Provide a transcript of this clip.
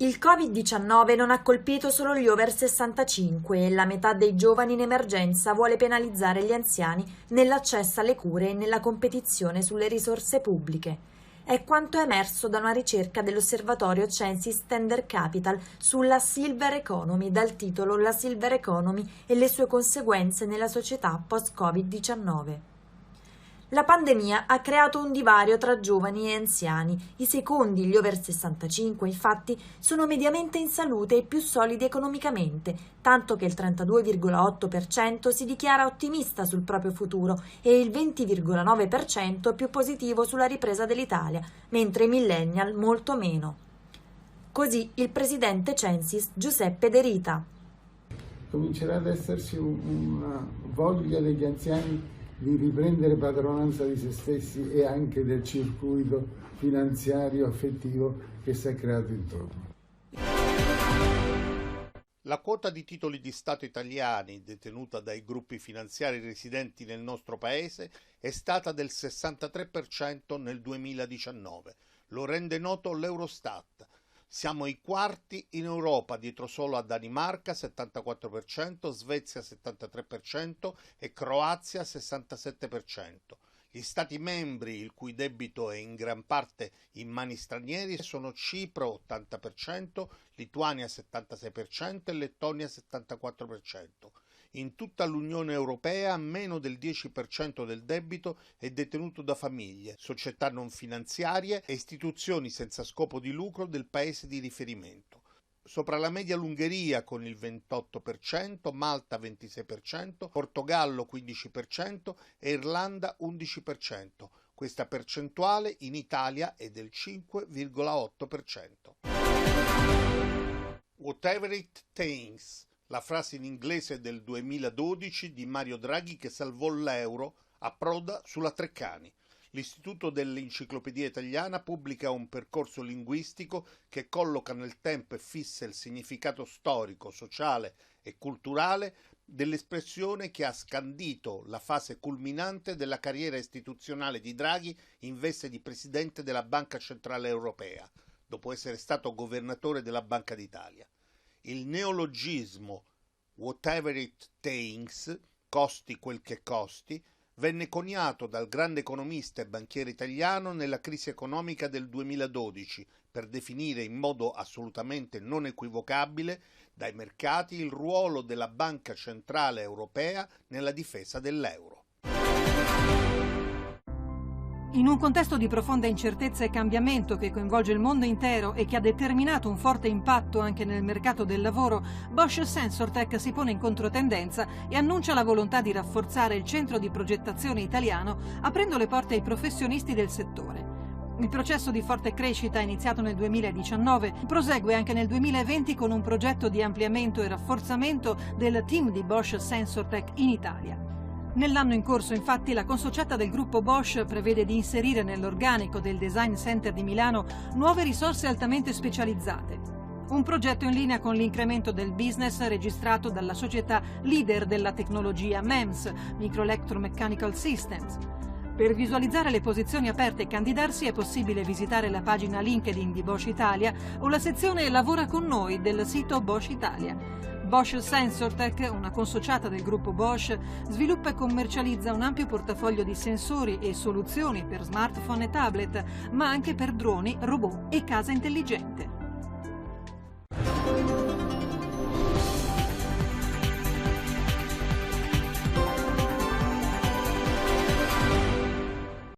Il Covid-19 non ha colpito solo gli over 65 e la metà dei giovani in emergenza vuole penalizzare gli anziani nell'accesso alle cure e nella competizione sulle risorse pubbliche. È quanto emerso da una ricerca dell'osservatorio Censis Standard Capital sulla Silver Economy dal titolo La Silver Economy e le sue conseguenze nella società post-Covid-19. La pandemia ha creato un divario tra giovani e anziani. I secondi, gli over 65, infatti, sono mediamente in salute e più solidi economicamente, tanto che il 32,8% si dichiara ottimista sul proprio futuro e il 20,9% più positivo sulla ripresa dell'Italia, mentre i millennial molto meno. Così il presidente Censis Giuseppe De Rita. Comincerà ad esserci una voglia degli anziani di riprendere padronanza di se stessi e anche del circuito finanziario affettivo che si è creato intorno. La quota di titoli di Stato italiani detenuta dai gruppi finanziari residenti nel nostro paese è stata del 63% nel 2019. Lo rende noto l'Eurostat. Siamo i quarti in Europa, dietro solo a Danimarca 74%, Svezia 73% e Croazia 67%. Gli Stati membri il cui debito è in gran parte in mani stranieri sono Cipro 80%, Lituania 76% e Lettonia 74%. In tutta l'Unione Europea meno del 10% del debito è detenuto da famiglie, società non finanziarie e istituzioni senza scopo di lucro del paese di riferimento. Sopra la media l'Ungheria con il 28%, Malta 26%, Portogallo 15% e Irlanda 11%. Questa percentuale in Italia è del 5,8%. Whatever it takes. La frase in inglese del 2012 di Mario Draghi che salvò l'euro approda sulla Treccani. L'Istituto dell'Enciclopedia Italiana pubblica un percorso linguistico che colloca nel tempo e fissa il significato storico, sociale e culturale dell'espressione che ha scandito la fase culminante della carriera istituzionale di Draghi in veste di presidente della Banca Centrale Europea, dopo essere stato governatore della Banca d'Italia. Il neologismo whatever it takes, costi quel che costi, venne coniato dal grande economista e banchiere italiano nella crisi economica del 2012 per definire in modo assolutamente non equivocabile dai mercati il ruolo della Banca Centrale Europea nella difesa dell'euro. In un contesto di profonda incertezza e cambiamento che coinvolge il mondo intero e che ha determinato un forte impatto anche nel mercato del lavoro, Bosch Sensortech si pone in controtendenza e annuncia la volontà di rafforzare il centro di progettazione italiano aprendo le porte ai professionisti del settore. Il processo di forte crescita iniziato nel 2019 prosegue anche nel 2020 con un progetto di ampliamento e rafforzamento del team di Bosch Sensortech in Italia. Nell'anno in corso, infatti, la consociata del gruppo Bosch prevede di inserire nell'organico del Design Center di Milano nuove risorse altamente specializzate. Un progetto in linea con l'incremento del business registrato dalla società leader della tecnologia MEMS, Microelectromechanical Systems. Per visualizzare le posizioni aperte e candidarsi è possibile visitare la pagina LinkedIn di Bosch Italia o la sezione Lavora con noi del sito Bosch Italia. Bosch Sensortech, una consociata del gruppo Bosch, sviluppa e commercializza un ampio portafoglio di sensori e soluzioni per smartphone e tablet, ma anche per droni, robot e casa intelligente.